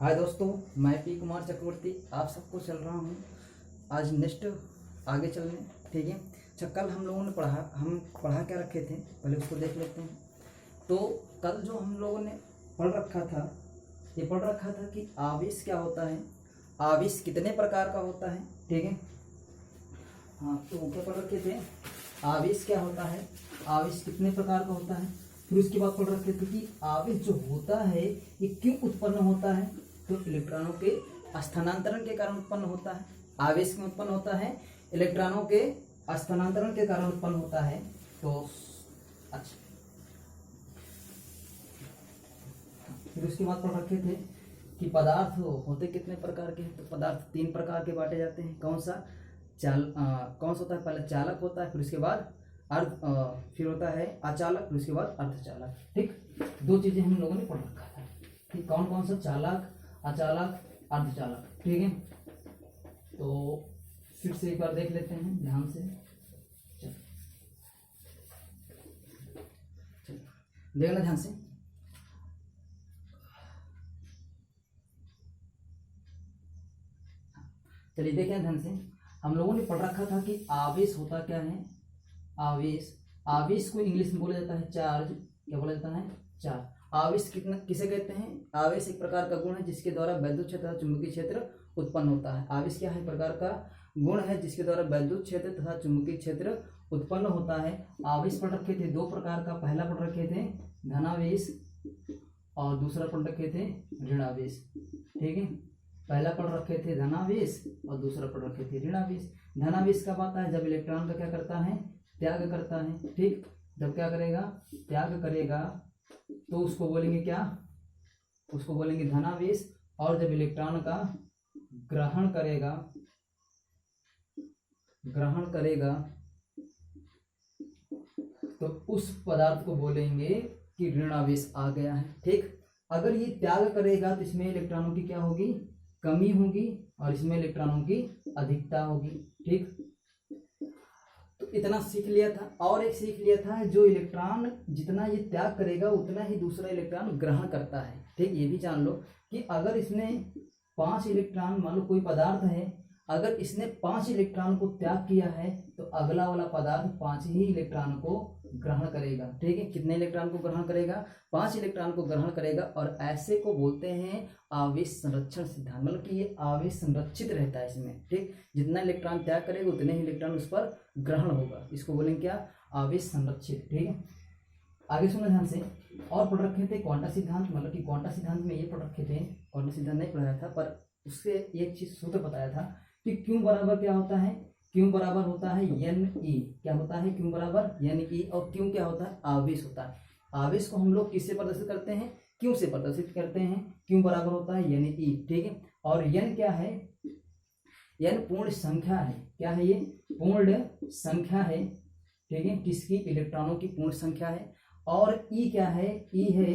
हाय दोस्तों, मैं पी कुमार चक्रवर्ती आप सबको चल रहा हूँ आज नेक्स्ट आगे चलने। ठीक है। अच्छा, कल हम लोगों ने पढ़ा क्या रखे थे, पहले उसको देख लेते हैं। तो कल जो हम लोगों ने पढ़ रखा था कि आवेश क्या होता है, आवेश कितने प्रकार का होता है। ठीक है। हाँ, तो क्या पढ़ रखे थे, आवेश क्या होता है, आवेश कितने प्रकार का होता है। फिर उसके बाद पढ़ रखे थे कि आवेश जो होता है ये क्यों उत्पन्न होता है, तो इलेक्ट्रॉनों के स्थानांतरण के कारण उत्पन्न होता है। आवेश क्यों उत्पन्न होता है, इलेक्ट्रॉनों के स्थानांतरण के कारण उत्पन्न होता है। तो अच्छा, फिर उसके बाद पढ़ रखे थे कि पदार्थ होते कितने प्रकार के हैं। तो पदार्थ 3 प्रकार के बांटे जाते हैं। कौन सा होता है, पहले चालक होता है, फिर उसके बाद फिर होता है अचालक, फिर उसके बाद अर्धचालक। ठीक, 2 चीजें हम लोगों ने पढ़ रखा था कि कौन कौन सा चालक, अचालक, अर्धचालक। ठीक है। तो फिर से एक बार देख लेते हैं ध्यान से। देखना ध्यान से। चलिए देखें ध्यान से। हम लोगों ने पढ़ रखा था कि आवेश होता क्या है, आवेश को इंग्लिश में बोला जाता है चार्ज। क्या बोला जाता है, चार्ज। आवेश किसे कहते हैं, आवेश एक प्रकार का गुण है जिसके द्वारा वैद्युत क्षेत्र तथा चुंबकीय क्षेत्र उत्पन्न होता है। आवेश क्या है, प्रकार का गुण है जिसके द्वारा वैद्युत क्षेत्र तथा चुंबकीय क्षेत्र उत्पन्न होता है। आवेश पढ़ रखे थे 2 प्रकार का, पहला पढ़ रखे थे धनावेश और दूसरा पढ़ रखे थे ऋणावेश। ठीक है, पहला पढ़ रखे थे धनावेश और दूसरा पढ़ रखे थे ऋणावेश। धनावेश कब आता है, जब इलेक्ट्रॉन का क्या करता है, त्याग करता है। ठीक, जब क्या करेगा, त्याग करेगा, तो उसको बोलेंगे क्या, उसको बोलेंगे धनावेश। और जब इलेक्ट्रॉन का ग्रहण करेगा तो उस पदार्थ को बोलेंगे कि ऋणावेश आ गया है। ठीक, अगर ये त्याग करेगा तो इसमें इलेक्ट्रॉनों की क्या होगी, कमी होगी, और इसमें इलेक्ट्रॉनों की अधिकता होगी। ठीक, तो इतना सीख लिया था। और एक सीख लिया था, जो इलेक्ट्रॉन जितना ये त्याग करेगा उतना ही दूसरा इलेक्ट्रॉन ग्रहण करता है। ठीक, ये भी जान लो कि अगर इसने 5 इलेक्ट्रॉन, मान लो कोई पदार्थ है, अगर इसने 5 इलेक्ट्रॉन को त्याग किया है तो अगला वाला पदार्थ 5 ही इलेक्ट्रॉन को ग्रहण करेगा। ठीक है, कितने इलेक्ट्रॉन को ग्रहण करेगा, 5 इलेक्ट्रॉन को ग्रहण करेगा। और ऐसे को बोलते हैं आवेश संरक्षण सिद्धांत, मतलब कि ये आवेश संरक्षित रहता है इसमें। ठीक, जितना इलेक्ट्रॉन त्याग करेगा उतने ही इलेक्ट्रॉन उस पर ग्रहण होगा, इसको बोलेंगे क्या, आवेश संरक्षित। ठीक है, आगे सुनो ध्यान से। और पढ़ रखे थे क्वांटा सिद्धांत, मतलब कि क्वांटा सिद्धांत में ये पढ़ रखे थे, क्वांटा सिद्धांत नहीं पढ़ाया था पर उससे एक चीज सूत्र बताया था कि क्यों बराबर क्या होता है, क्यों बराबर होता है NE। क्या होता है, क्यों बराबर NE। और क्यों क्या होता है, आवेश होता है। आवेश को हम लोग किससे प्रदर्शित करते हैं, क्यों से प्रदर्शित करते हैं। क्यों बराबर होता है NE। ठीक है, और N क्या है, N पूर्ण संख्या है। क्या है, ये पूर्ण संख्या है। ठीक है, किसकी, इलेक्ट्रॉनों की पूर्ण संख्या है। और E क्या है, E है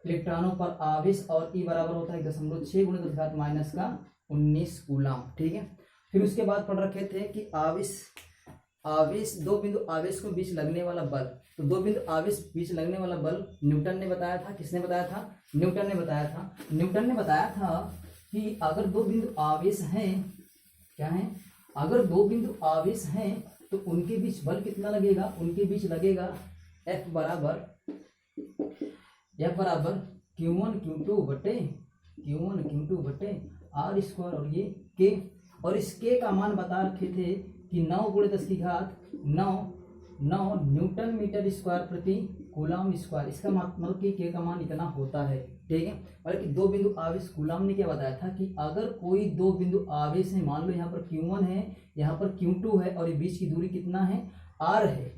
इलेक्ट्रॉनों पर आवेश, और E बराबर होता है 1.6 × 10⁻⁻19 कूलम। ठीक है, फिर उसके बाद पढ़ रखे थे कि आवेश 2 बिंदु आवेश को बीच लगने वाला बल। तो 2 बिंदु आवेश बीच लगने वाला बल न्यूटन ने बताया था। किसने बताया था, न्यूटन ने बताया था। न्यूटन ने बताया था कि अगर 2 बिंदु आवेश हैं, क्या है, अगर 2 बिंदु आवेश हैं तो उनके बीच बल कितना लगेगा, उनके बीच लगेगा F बराबर Q1 Q2 बटे R²। और ये K, और इस K का मान बता रखे थे कि 9 × 10⁹ न्यूटन मीटर स्क्वायर प्रति कूलम स्क्वायर। इसका मतलब कि K का मान इतना होता है। ठीक है, और कि 2 बिंदु आवेश, कूलम ने क्या बताया था कि अगर कोई 2 बिंदु आवेश है, मान लो यहाँ पर Q1 है, यहाँ पर Q2 है, और ये बीच की दूरी कितना है, R है,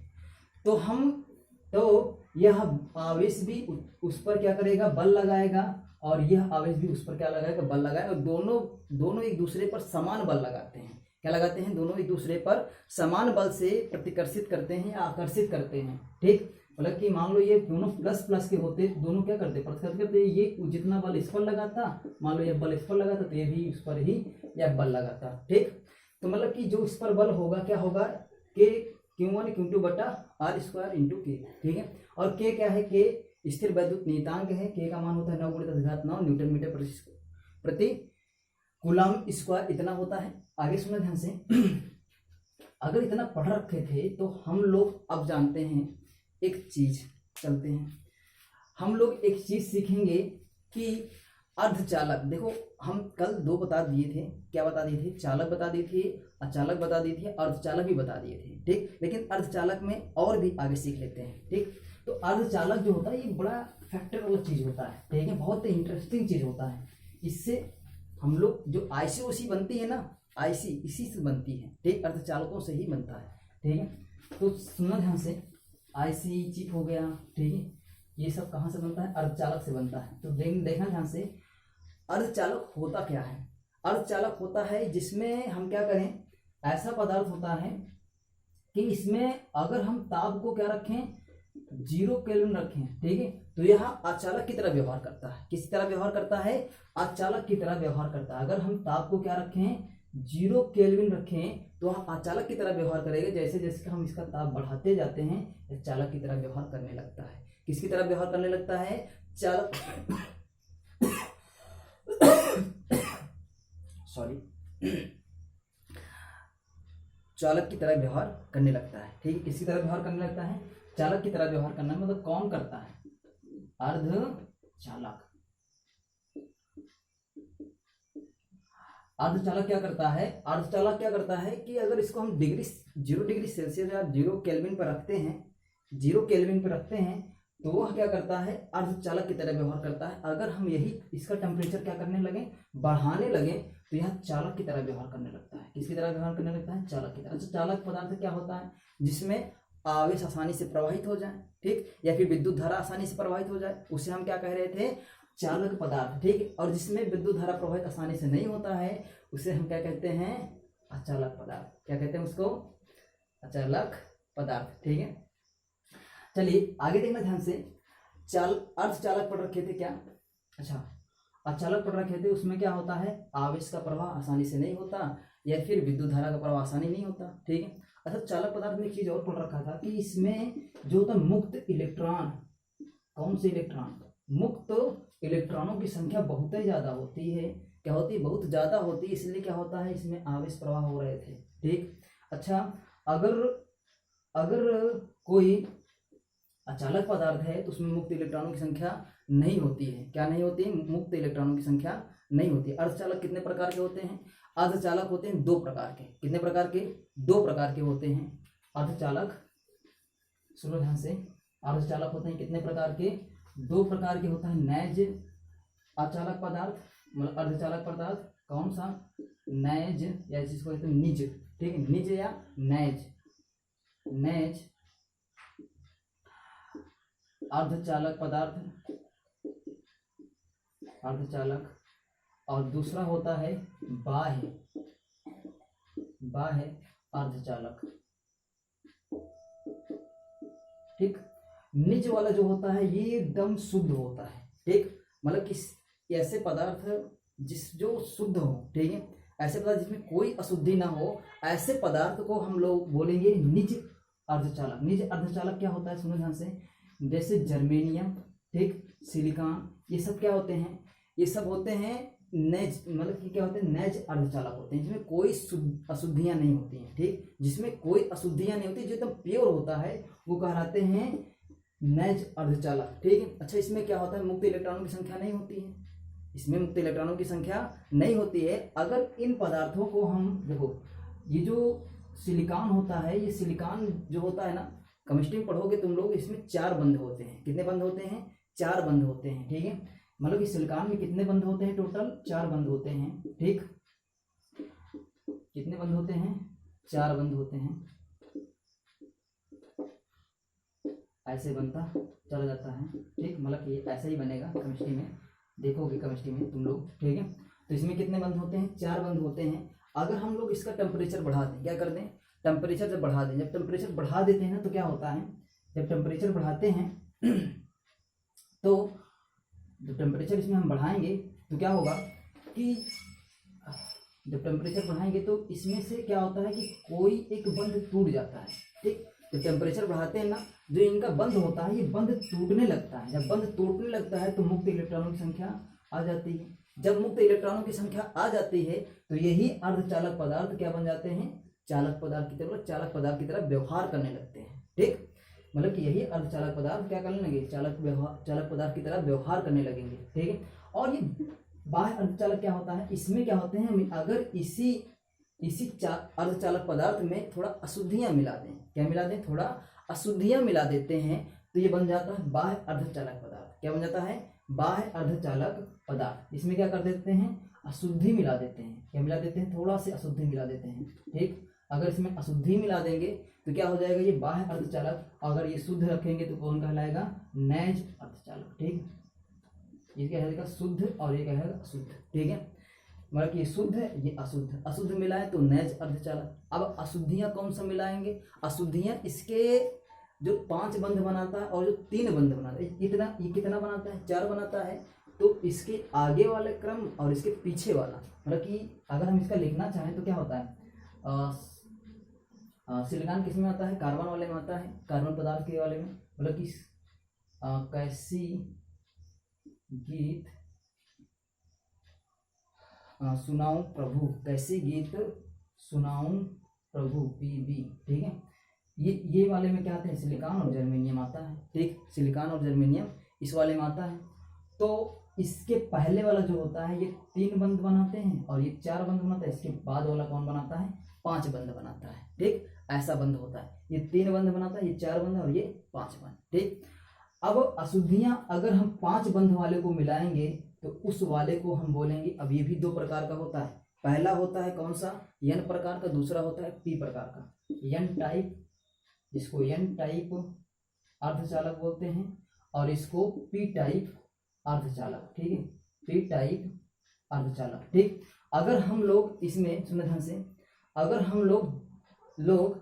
तो यह आवेश भी उस पर क्या करेगा, बल लगाएगा, और यह आवेश भी उस पर क्या लगाएगा, बल लगाएगा। दोनों एक दूसरे पर समान बल लगाते हैं। क्या लगाते हैं, दोनों एक दूसरे पर समान बल से प्रतिकर्षित करते हैं या आकर्षित करते हैं। ठीक, मतलब कि मान लो ये दोनों प्लस प्लस के होते, दोनों क्या करते, प्रतिकर्षित करते। ये जितना बल इस पर लगाता, मान लो ये बल इस पर लगाता तो ये भी उस पर ही यह बल लगाता। ठीक, तो मतलब कि जो इस पर बल होगा क्या होगा, Q1 Q2 बटा R² × K। ठीक है, और K क्या है, K स्थिर वैद्युत नियतांक है। K का मान होता है 9 × 10⁻9 न्यूटन मीटर प्रति कूलम स्क्वायर इतना होता है। आगे सुना ध्यान से। अगर इतना पढ़ रखे थे तो हम लोग अब जानते हैं एक चीज, चलते हैं हम लोग एक चीज सीखेंगे कि अर्धचालक। देखो हम कल दो बता दिए थे, क्या बता दिए थे, चालक बता दिए थे, अचालक बता दिए थे, अर्धचालक भी बता दिए थे, ठीक। लेकिन अर्धचालक में और भी आगे सीख लेते हैं, ठीक। तो अर्धचालक जो होता है ये बड़ा फैक्टर वाला चीज होता है, ठीक है, बहुत ही इंटरेस्टिंग चीज होता है। इससे हम लोग जो आईसी ओसी बनती है ना, आईसी इसी से बनती है, ठीक, अर्धचालकों से ही बनता है, ठीक है। तो सुनना ध्यान से, आईसी चिप हो गया, ठीक है, ये सब कहाँ से बनता है, अर्धचालक से बनता है। तो देखना ध्यान से, अर्धचालक होता क्या है। अर्धचालक होता है जिसमें हम क्या करें, ऐसा पदार्थ होता है कि इसमें अगर हम ताप को क्या रखें, 0 केल्विन रखें, ठीक है, तो यह अचालक की तरह व्यवहार करता है। किस तरह व्यवहार करता है, अचालक की तरह व्यवहार करता है। अगर हम ताप को क्या रखें, 0 केल्विन रखें, तो वह अचालक की तरह व्यवहार करेगा। जैसे जैसे हम इसका ताप बढ़ाते जाते हैं, यह चालक की तरह व्यवहार करने लगता है। किसकी तरह व्यवहार करने लगता है, चालक चालक की तरह व्यवहार करने लगता है, ठीक है। किसकी तरह व्यवहार करने लगता है, चालक की तरह व्यवहार करना मतलब कौन करता है, अर्धचालक। अर्धचालक क्या करता है, अर्धचालक क्या करता है कि अगर इसको हम 0 डिग्री सेल्सियस या 0 केल्विन पर रखते हैं, 0 केल्विन पर रखते हैं, तो वह क्या करता है, अर्धचालक की तरह व्यवहार करता है। अगर हम यही इसका टेम्परेचर क्या करने लगे, बढ़ाने लगे, तो यह चालक की तरह व्यवहार करने लगता है। किसकी तरह व्यवहार करने लगता है, चालक की तरह। तो चालक पदार्थ क्या होता है, जिसमें आवेश आसानी से प्रवाहित हो जाए, ठीक, या फिर विद्युत धारा आसानी से प्रवाहित हो जाए, उसे हम क्या कह रहे थे, चालक पदार्थ, ठीक। और जिसमें विद्युत धारा प्रवाहित आसानी से नहीं होता है, उसे हम क्या कहते हैं, अचालक पदार्थ। क्या कहते हैं उसको, अचालक पदार्थ, ठीक है। चलिए आगे देखना ध्यान से। अर्धचालक पढ़ रखे थे क्या, अच्छा, अचालक पढ़ रखे थे, उसमें क्या होता है, आवेश का प्रवाह आसानी से नहीं होता, या फिर विद्युत धारा का प्रवाह आसानी नहीं होता, ठीक है। अच्छा, चालक पदार्थ में एक चीज और पढ़ रखा था कि इसमें जो होता है मुक्त इलेक्ट्रॉन, कौन से इलेक्ट्रॉन, मुक्त इलेक्ट्रॉनों की संख्या बहुत ही ज्यादा होती है। क्या होती है, बहुत ज्यादा होती है, इसलिए क्या होता है, इसमें आवेश प्रवाह हो रहे थे, ठीक। अच्छा, अगर कोई अचालक पदार्थ है तो उसमें मुक्त इलेक्ट्रॉनों की संख्या नहीं होती है। क्या नहीं होती है, मुक्त इलेक्ट्रॉनों की संख्या नहीं होती। अर्धचालक कितने प्रकार के होते हैं, अर्धचालक होते हैं 2 प्रकार के। कितने प्रकार के, 2 प्रकार के होते हैं अर्धचालक। सुनो ध्यान से, अर्धचालक होते हैं कितने प्रकार के, 2 प्रकार के होता है। नैज अचालक पदार्थ, मतलब अर्धचालक पदार्थ कौन सा, नैज, या जिसको कहते हैं निज, ठीक है, निज या नैज, नैज अर्धचालक पदार्थ, अर्धचालक। और दूसरा होता है बाह्य, बाह्य अर्धचालक, ठीक। निज वाला जो होता है ये एकदम शुद्ध होता है, ठीक, मतलब कि ऐसे पदार्थ जो शुद्ध हो, ठीक है, ऐसे पदार्थ जिसमें कोई अशुद्धि ना हो, ऐसे पदार्थ को हम लोग बोलेंगे निज अर्धचालक। निज अर्धचालक क्या होता है, सुनो ध्यान से, जैसे जर्मेनियम, ठीक, सिलिकॉन, ये सब क्या होते हैं, ये सब होते हैं नैज, मतलब कि क्या होते हैं, नैज अर्धचालक होते हैं, जिसमें कोई अशुद्धियां नहीं होती हैं, ठीक, जिसमें कोई अशुद्धियां नहीं होती, जो एकदम प्योर होता है, वो कहलाते हैं नैज अर्धचालक, ठीक है। अच्छा, इसमें क्या होता है, मुक्त इलेक्ट्रॉनों की संख्या नहीं होती है, इसमें मुक्त इलेक्ट्रॉनों की संख्या नहीं होती है। अगर इन पदार्थों को हम देखो, ये जो सिलिकॉन होता है, ये सिलिकॉन जो होता है ना, केमिस्ट्री में पढ़ोगे तुम लोग, इसमें 4 बंध होते हैं। कितने बंध होते हैं, 4 बंध होते हैं, ठीक है। मतलब कि सिलिकॉन में कितने बंध होते हैं, टोटल 4 बंध होते हैं, ठीक। कितने बंध होते हैं, 4 बंध होते हैं। ऐसे बनता चला जाता है, ठीक, मतलब कि ऐसा ही बनेगा केमिस्ट्री में, देखोगे केमिस्ट्री में तुम लोग, ठीक है। तो इसमें कितने बंध होते हैं, 4 बंध होते हैं। अगर हम लोग इसका टेम्परेचर बढ़ा दें, क्या कर दें, टेम्परेचर जब बढ़ा दें, जब टेम्परेचर बढ़ा देते हैं ना, तो क्या होता है, जब टेम्परेचर बढ़ाते हैं तो जब टेम्परेचर इसमें हम बढ़ाएंगे तो क्या होगा कि जब टेम्परेचर बढ़ाएंगे तो इसमें से क्या होता है कि कोई एक बंध टूट जाता है, ठीक। जब टेम्परेचर बढ़ाते हैं ना, जो इनका बंध होता है, ये बंध टूटने लगता है। जब बंध टूटने लगता है तो मुक्त इलेक्ट्रॉनों की संख्या आ जाती है। जब मुक्त इलेक्ट्रॉनों की संख्या आ जाती है तो यही अर्धचालक पदार्थ क्या बन जाते हैं, चालक पदार्थ की तरह, चालक पदार्थ की तरह व्यवहार करने लगते हैं। ठीक, मतलब कि यही अर्धचालक पदार्थ क्या करने लगे, चालक पदार्थ की तरह व्यवहार करने लगेंगे। ठीक है, और ये बाह्य अर्धचालक क्या होता है, इसमें क्या होते हैं, अगर इसी अर्धचालक पदार्थ में थोड़ा अशुद्धियां मिला दें, क्या मिला दें, थोड़ा अशुद्धियां मिला देते हैं तो ये बन जाता है बाह्य अर्धचालक पदार्थ। क्या बन जाता है, बाह्य अर्धचालक पदार्थ। इसमें क्या कर देते हैं, अशुद्धि मिला देते हैं। क्या मिला देते हैं, थोड़ा से अशुद्धि मिला देते हैं। ठीक, अगर इसमें अशुद्धि मिला देंगे तो क्या हो जाएगा, ये बाह्य अर्धचालक। अगर ये शुद्ध रखेंगे तो कौन कहलाएगा, नैज अर्धचालक। ठीक, ये क्या है, शुद्ध और ये क्या है, अशुद्ध। ठीक है, मतलब कि ये शुद्ध है, ये अशुद्ध, अशुद्ध मिलाए तो नैज अर्धचालक। अब अशुद्धियां कौन सा मिलाएंगे, अशुद्धियां इसके जो 5 बंध बनाता है और जो 3 बंध बनाता है, ये कितना बनाता है, 4 बनाता है। तो इसके आगे वाले क्रम और इसके पीछे वाला, मतलब कि अगर हम इसका लिखना चाहें तो क्या होता है, सिलिकॉन किस में आता है, कार्बन वाले में आता है, कार्बन पदार्थ के वाले में। मतलब कि कैसी गीत सुनाऊं प्रभु, कैसी गीत सुनाऊं प्रभु, पीबी। ठीक है, ये वाले में क्या आते हैं, सिलिकॉन और जर्मेनियम आता है। ठीक, सिलिकॉन और जर्मेनियम इस वाले में आता है। तो इसके पहले वाला जो होता है ये 3 बंध बनाते हैं और ये 4 बंध बनाता है। इसके बाद वाला कौन बनाता है, 5 बंध बनाता है। ठीक, ऐसा बंध होता है, ये 3 बंध बनाता है, ये 4 बंध और ये 5 बंध। ठीक, अब अशुद्धियां अगर हम 5 बंध वाले को मिलाएंगे तो उस वाले को हम बोलेंगे, अब ये भी 2 प्रकार का होता है। पहला होता है कौन सा, एन प्रकार का, दूसरा होता है पी प्रकार का। एन टाइप, इसको एन टाइप अर्धचालक बोलते हैं और इसको पी टाइप अर्धचालक। ठीक है, पी टाइप अर्धचालक। ठीक, अगर हम लोग इसमें सुने ध्यान से, अगर हम लोग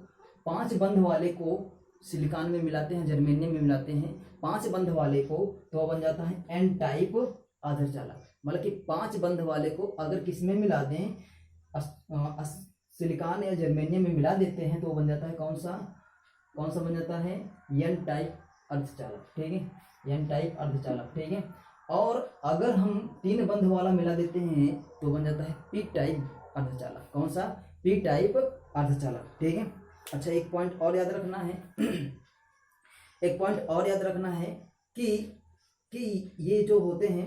5 बंध वाले को सिलिकॉन में मिलाते हैं, जर्मेनियम में मिलाते हैं 5 बंध वाले को, तो बन जाता है एन टाइप अर्धचालक। मतलब कि 5 बंध वाले को अगर किस में मिला दें, सिलिकॉन या जर्मेनियम में मिला देते हैं तो बन जाता है कौन सा बन जाता है, एन टाइप अर्धचालक। ठीक है, एन टाइप अर्धचालक। ठीक है, और अगर हम 3 बंध वाला मिला देते हैं तो बन जाता है पी टाइप अर्धचालक। कौन सा, पी टाइप अर्धचालक। ठीक है, अच्छा एक पॉइंट और याद रखना है एक पॉइंट और याद रखना है कि ये जो होते हैं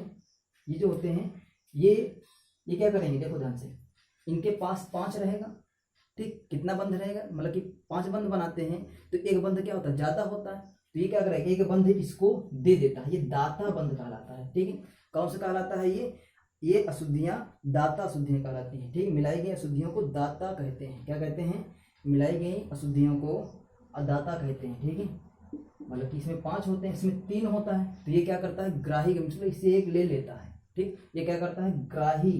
ये क्या करेंगे, देखो ध्यान से, इनके पास 5 रहेगा। ठीक, कितना बंध रहेगा, मतलब कि 5 बंध बनाते हैं तो एक बंध क्या होता है, ज्यादा होता है, तो ये क्या करेगा, एक बंध इसको दे देता है, ये दाता बंध कहलाता है। ठीक है, कौन सा कहलाता है, ये अशुद्धियां दाता अशुद्धियां कहलाती हैं। ठीक, मिलाई गई अशुद्धियों को दाता कहते हैं। क्या कहते हैं, मिलाई गई अशुद्धियों को दाता कहते हैं। ठीक है, मतलब कि इसमें 5 होते हैं, इसमें 3 होता है, तो ये क्या करता है, ग्राही, मतलब इससे एक ले लेता है। ठीक, ये क्या करता है, ग्राही।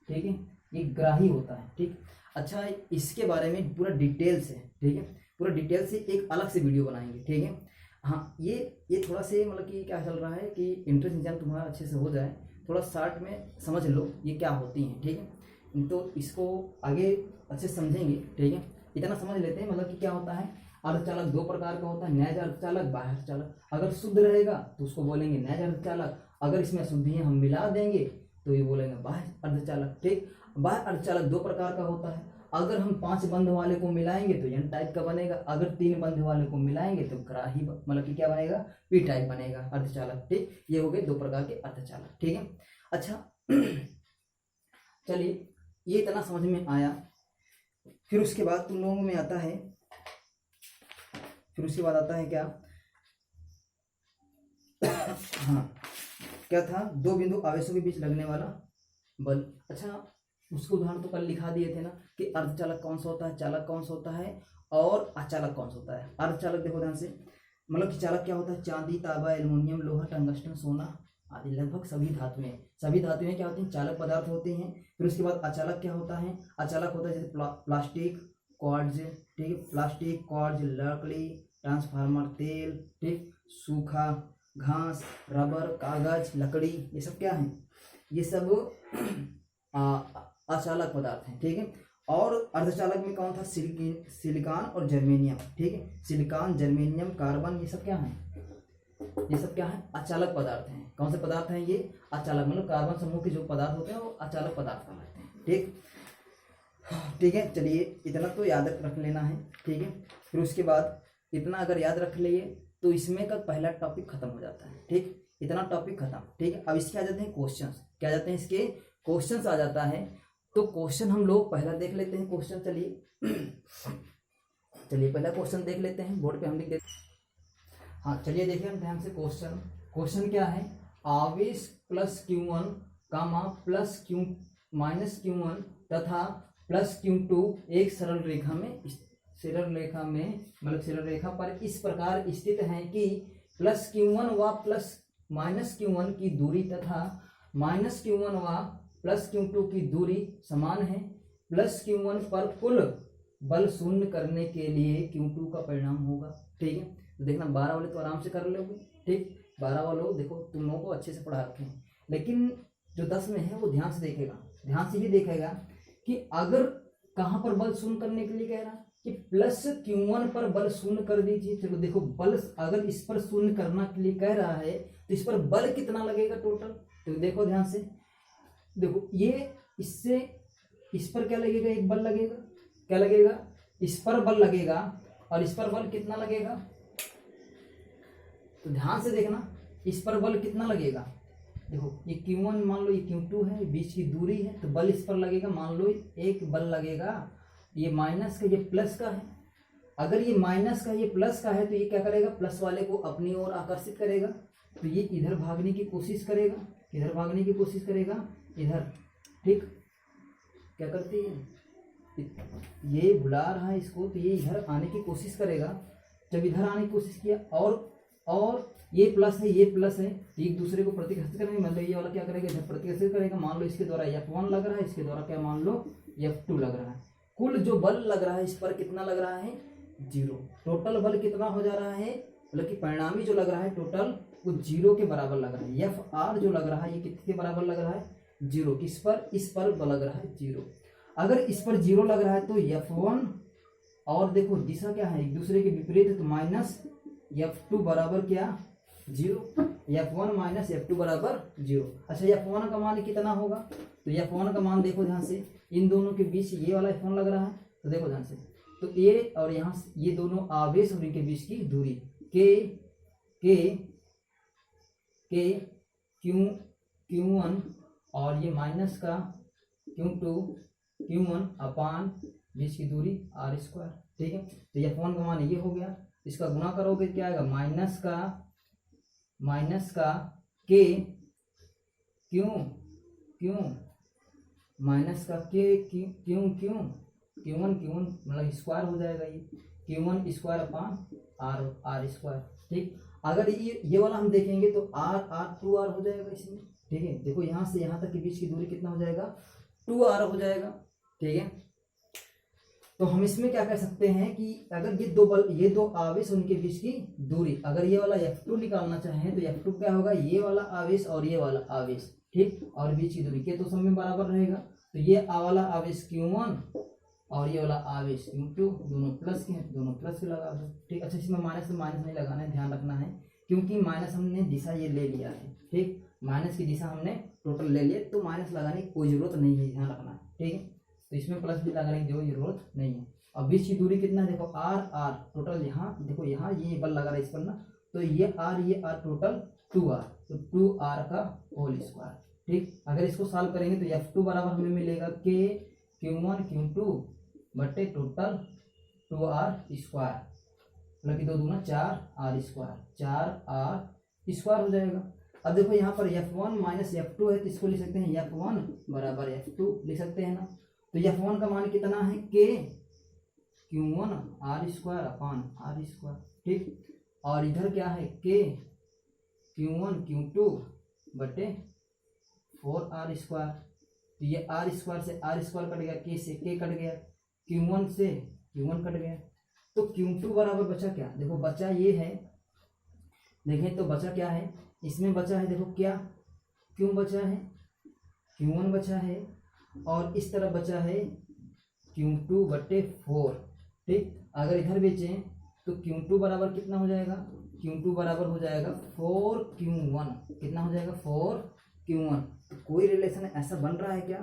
ठीक है, ये ग्राही होता है। ठीक, अच्छा इसके बारे में पूरा डिटेल से, ठीक है, पूरा डिटेल से एक अलग से वीडियो बनाएंगे। ठीक है, हाँ ये थोड़ा से मतलब कि क्या चल रहा है कि एंट्रेंस एग्जाम तुम्हारा अच्छे से हो जाए, थोड़ा शॉर्ट में समझ लो ये क्या होती हैं। ठीक है, तो इसको आगे अच्छे से समझेंगे। ठीक है, इतना समझ लेते हैं, मतलब कि क्या होता है, अर्धचालक 2 प्रकार का होता है, नैज अर्धचालक, बाह्य अर्धचालक। अगर शुद्ध रहेगा तो उसको बोलेंगे नैज अर्धचालक, अगर इसमें अशुद्धियां हम मिला देंगे तो ये बोलेंगे बाह्य अर्धचालक। ठीक, बाह्य अर्धचालक 2 प्रकार का होता है, अगर हम 5 बंध वाले को मिलाएंगे तो एन टाइप का बनेगा, अगर 3 बंध वाले को मिलाएंगे तो ग्राही, मतलब कि क्या बनेगा, पी टाइप बनेगा अर्धचालक। ठीक, ये हो गए 2 प्रकार के अर्धचालक। ठीक है, अच्छा चलिए ये इतना समझ में आया। फिर उसके बाद तुम लोगों में आता है, फिर उसके बाद आता है क्या हाँ, क्या था, 2 बिंदु आवेशों के बीच लगने वाला बल। अच्छा उसको उदाहरण तो कल लिखा दिए थे ना कि अर्धचालक कौन सा होता है, चालक कौन सा होता है और अचालक कौन सा होता है। अर्धचालक देखो ध्यान से, मतलब कि चालक क्या होता है, चांदी, तांबा, एल्युमिनियम, लोहा, टंगस्टन, सोना आदि लगभग सभी धातुएं क्या होती हैं, चालक पदार्थ होते हैं। फिर उसके बाद अचालक क्या होता है, अचालक होता है जैसे प्लास्टिक, क्वार्ट्ज। ठीक है, प्लास्टिक, क्वार्ट्ज, लकड़ी, ट्रांसफार्मर, तेल, ठीक, सूखा घास, रबर, कागज, लकड़ी, ये सब क्या है, ये सब अचालक पदार्थ हैं। ठीक है, और अर्धचालक में कौन था, सिलिकॉन और जर्मेनियम। ठीक है, सिलिकॉन, जर्मेनियम, कार्बन, ये सब क्या है, ये सब क्या है, अचालक पदार्थ हैं। कौन से पदार्थ हैं ये, अचालक, मतलब कार्बन समूह के जो पदार्थ होते हैं वो अचालक पदार्थ कहलाते हैं। ठीक, ठीक है, चलिए इतना तो याद रख लेना है। ठीक है, फिर उसके बाद इतना अगर याद रख लिए तो इसमें का पहला टॉपिक खत्म हो जाता है। ठीक, इतना टॉपिक खत्म। ठीक है, अब इसके आ जाते हैं क्वेश्चंस। क्या आ जाते हैं इसके, क्वेश्चंस आ जाता है। तो क्वेश्चन हम लोग पहला देख लेते हैं क्वेश्चन। चलिए पहला क्वेश्चन देख लेते हैं, बोर्ड पे हम लिख देते हैं। हाँ चलिए देखिए हम ध्यान से क्वेश्चन। क्वेश्चन क्या है, आवेश प्लस Q1 कामा प्लस Q माइनस Q1 तथा प्लस Q2 एक सरल रेखा पर इस प्रकार स्थित है कि प्लस Q1 व प्लस माइनस Q1 की दूरी तथा माइनस Q1 व प्लस Q2 की दूरी समान है। प्लस Q1 पर कुल बल शून्य करने के लिए Q2 का परिणाम होगा। ठीक है, तो देखना 12 वाले तो आराम से कर लोगे। ठीक, 12 वालों देखो तुम लोगों को अच्छे से पढ़ा रखे हैं, लेकिन जो 10 में है वो ध्यान से देखेगा। ध्यान से ये देखेगा कि अगर कहाँ पर बल शून्य करने के लिए कह रहा कि प्लस Q1 पर बल शून्य कर दीजिए। चलो देखो बल अगर इस पर शून्य करने के लिए कह रहा है तो इस पर बल कितना लगेगा टोटल, तो देखो ध्यान से। देखो ये इससे इस पर क्या लगेगा, एक बल लगेगा। क्या लगेगा, इस पर बल लगेगा और इस पर बल कितना लगेगा, तो ध्यान से देखना इस पर बल कितना लगेगा। देखो ये Q1 मान लो, ये Q2 है, बीच की दूरी है, तो बल इस पर लगेगा। मान लो एक बल लगेगा, ये माइनस का ये प्लस का है। अगर ये माइनस का ये प्लस का है तो ये क्या करेगा, प्लस वाले को अपनी ओर आकर्षित करेगा। तो ये इधर भागने की कोशिश करेगा, इधर भागने की कोशिश करेगा, इधर। ठीक, क्या करती है, ये बुला रहा है इसको, तो ये इधर आने की कोशिश करेगा। जब इधर आने की कोशिश किया और ये प्लस है, ये प्लस है, तो एक दूसरे को प्रतिघर्षित करेंगे। मतलब ये वाला क्या करेगा, इधर प्रतिघर्षित करेगा। मान लो इसके द्वारा F1 लग रहा है, इसके द्वारा क्या मान लो F2 लग रहा है। कुल जो बल लग रहा है इस पर कितना लग रहा है, 0। टोटल बल कितना हो जा रहा है, मतलब कि परिणामी जो लग रहा है टोटल वो 0 के बराबर लग रहा है। FR जो लग रहा है ये कितने के बराबर लग रहा है, 0। किस पर, इस पर बल लग रहा है 0। अगर इस पर 0 लग रहा है तो F1 और देखो दिशा क्या है, एक दूसरे के विपरीत है, तो माइनस F2 बराबर क्या, 0। F1 माइनस F2 बराबर 0। अच्छा F1 का मान कितना होगा, तो F1 का मान देखो ध्यान से, इन दोनों के बीच ये वाला F1 लग रहा है, तो देखो ध्यान से, तो ये और यहाँ ये दोनों आवेश और इनके बीच की दूरी Q1 और ये माइनस का Q1 अपान बीच की दूरी R²। ठीक है, तो F1 का मान ये हो गया। इसका गुना करोगे क्या आएगा, माइनस का K माइनस का Q1 मतलब स्क्वायर हो जाएगा, ये Q1 स्क्वायर अपान R²। ठीक, अगर ये वाला हम देखेंगे तो R 2R हो जाएगा इसमें। ठीक है, देखो यहाँ से यहाँ तक के बीच की दूरी कितना हो जाएगा, 2R हो जाएगा। ठीक है, तो हम इसमें क्या कह सकते हैं कि अगर ये दो आवेश उनके बीच की दूरी, अगर ये वाला F2 निकालना चाहें तो F2 क्या होगा, ये वाला आवेश और ये वाला आवेश। ठीक, और बीच की दूरी के तो सब में बराबर रहेगा, तो ये वाला आवेश Q1 और ये वाला आवेश Q2 दोनों प्लस के हैं, दोनों प्लस के लगा दो। ठीक, अच्छा इसमें माइनस नहीं लगाना है, ध्यान रखना है, क्योंकि माइनस हमने दिशा ये ले लिया है। ठीक, माइनस की दिशा हमने टोटल ले लिया, तो माइनस लगाने की कोई जरूरत नहीं है, ध्यान रखना है। ठीक है, तो इसमें प्लस भी लगाने की जरूरत नहीं है। अब बीच की दूरी कितना है, देखो R टोटल, यहाँ देखो यहाँ ये बल लगा रहा है इस पर ना, तो ये R टोटल 2R, तो 2R का होल स्क्वायर। ठीक, अगर इसको सॉल्व करेंगे तो F2 बराबर हमें मिलेगा Q1 Q2 बटे टोटल 2R², मतलब कि 2 दूना 4R², 4R² हो जाएगा। अब देखो यहाँ पर F1 माइनस F2 है, तो इसको लिख सकते हैं F1 बराबर F2 लिख सकते हैं ना। तो F1 का मान कितना है, Q1 R² अपान R²। ठीक, और इधर क्या है, Q1 Q2 बटे 4R²। तो ये R² से R² कट गया, K से K कट गया, Q1 से Q1 कट गया, तो Q2 बराबर बचा क्या, देखो बचा ये है, देखें तो बचा क्या है, इसमें बचा है, देखो क्या क्यों बचा है, Q1 बचा है और इस तरफ बचा है Q2 बटे 4। ठीक, अगर इधर बेचें तो Q2 बराबर कितना हो जाएगा, Q2 बराबर हो जाएगा 4Q1। कितना हो जाएगा 4Q1। तो कोई रिलेशन ऐसा बन रहा है क्या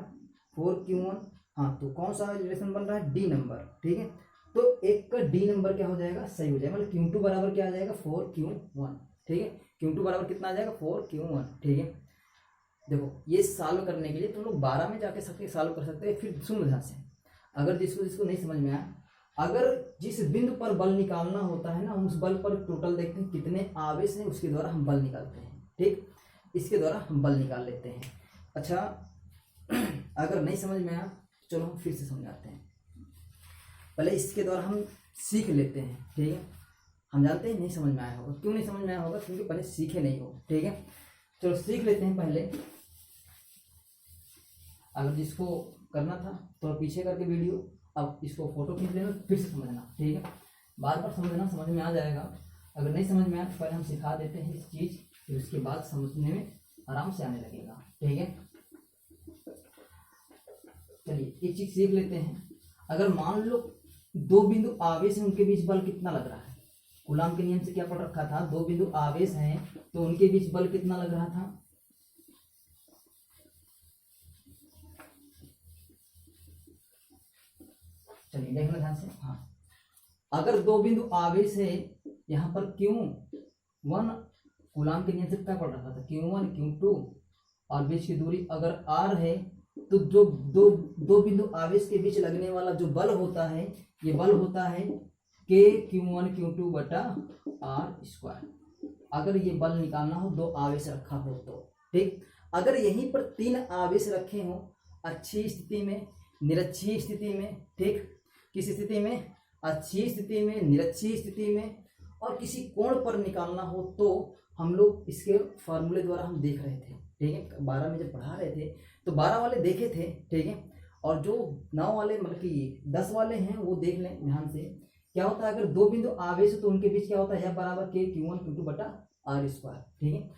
4Q1? हाँ, तो कौन सा रिलेशन बन रहा है डी नंबर, ठीक है। तो एक का डी नंबर क्या हो जाएगा सही हो जाएगा, मतलब Q2 बराबर क्या आ जाएगा 4Q1, ठीक है। Q2 बराबर कितना आ जाएगा 4Q1, ठीक है। देखो ये सॉल्व करने के लिए तुम लोग 12 में जाके सकते सॉल्व कर सकते हैं। फिर सुन ध्यान से, अगर जिसको नहीं समझ में आया, अगर जिस बिंदु पर बल निकालना होता है ना, उस बल पर टोटल देखते हैं कितने आवेश हैं, उसके द्वारा हम बल निकालते हैं, ठीक। इसके द्वारा हम बल निकाल लेते हैं। अच्छा अगर नहीं समझ में आया चलो हम फिर से समझाते हैं। पहले इसके द्वारा हम सीख लेते हैं, ठीक है। हम जानते हैं नहीं समझ में आया होगा, क्यों नहीं समझ में आया होगा, क्योंकि पहले सीखे नहीं हो, ठीक है। चलो सीख लेते हैं पहले। अगर जिसको करना था तो पीछे करके वीडियो, अब इसको फोटो खींच लेना, फिर से समझना, ठीक है। बार बार समझना, समझ में आ जाएगा। अगर नहीं समझ में आया तो पहले हम सिखा देते हैं इस चीज़, फिर उसके बाद समझने में आराम से आने लगेगा, ठीक है। चलिए एक चीज सीख लेते हैं। अगर मान लो दो बिंदु आवेश हैं, उनके बीच बल कितना लग रहा है। कूलाम के नियम से क्या पढ़ रखा था, दो बिंदु आवेश हैं तो उनके बीच बल कितना लग रहा था। चलिए देखना ध्यान से। हाँ, अगर दो बिंदु आवेश है, यहाँ पर Q1, कूलाम के नियम से क्या पढ़ रखा था, Q1 Q2, और बीच की दूरी अगर R है, तो जो दो बिंदु आवेश के बीच लगने वाला जो बल होता है, ये बल होता है K Q1 Q2 बटा R²। अगर ये बल निकालना हो, दो आवेश रखा हो तो, ठीक। अगर यहीं पर तीन आवेश रखे हो, अच्छी स्थिति में, निरक्षीय स्थिति में, ठीक, किस स्थिति में, अच्छी स्थिति में, निरक्षीय स्थिति में, और किसी कोण पर निकालना हो, तो हम लोग इसके फॉर्मूले द्वारा हम देख रहे थे, ठीक है। 12 में जब पढ़ा रहे थे तो 12 वाले देखे थे, ठीक है। और जो 9 वाले मतलब कि 10 वाले हैं वो देख लें ध्यान से। क्या होता है, अगर दो बिंदु आवेश हो तो उनके बीच क्या होता है, बराबर K Q1 Q2 बटा R², ठीक है।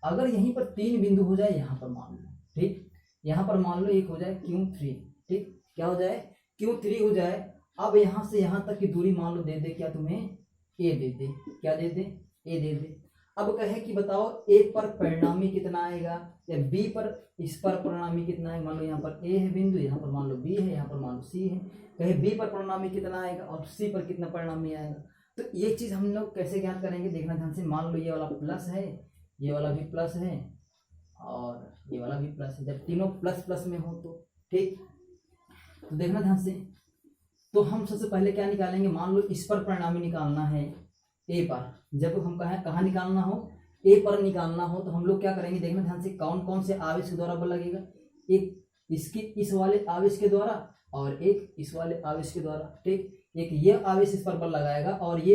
अगर यहीं पर तीन बिंदु हो जाए, यहाँ पर मान लो, ठीक, यहाँ पर मान लो एक हो जाए Q3, ठीक, क्या हो जाए Q3 हो जाए। अब यहाँ से यहाँ तक की दूरी मान लो दे दे क्या तुम्हें, A दे दे, क्या दे दे, A दे दे। अब कहे कि बताओ A पर परिणामी कितना आएगा, या B पर इस पर परिणामी कितना है। मान लो यहाँ पर A है बिंदु, यहाँ पर मान लो B है, यहाँ पर मान लो C है। कहे B पर परिणामी कितना आएगा और C पर कितना परिणामी आएगा। तो ये चीज़ हम लोग कैसे ज्ञात करेंगे, देखना ध्यान से। मान लो ये वाला प्लस है, ये वाला भी प्लस है, और ये वाला भी प्लस है। जब तीनों प्लस प्लस में हो तो, ठीक। तो देखना ध्यान से। तो हम सबसे पहले क्या निकालेंगे, मान लो इस पर परिणामी निकालना है A पर। जब हम कहाँ निकालना हो, A पर निकालना हो, तो हम लोग क्या करेंगे, देखना ध्यान से। कौन कौन से आवेश के द्वारा बल लगेगा, एक इसके इस वाले आवेश के द्वारा और एक इस वाले आवेश के द्वारा, ठीक। एक ये आवेश इस पर बल लगाएगा और ये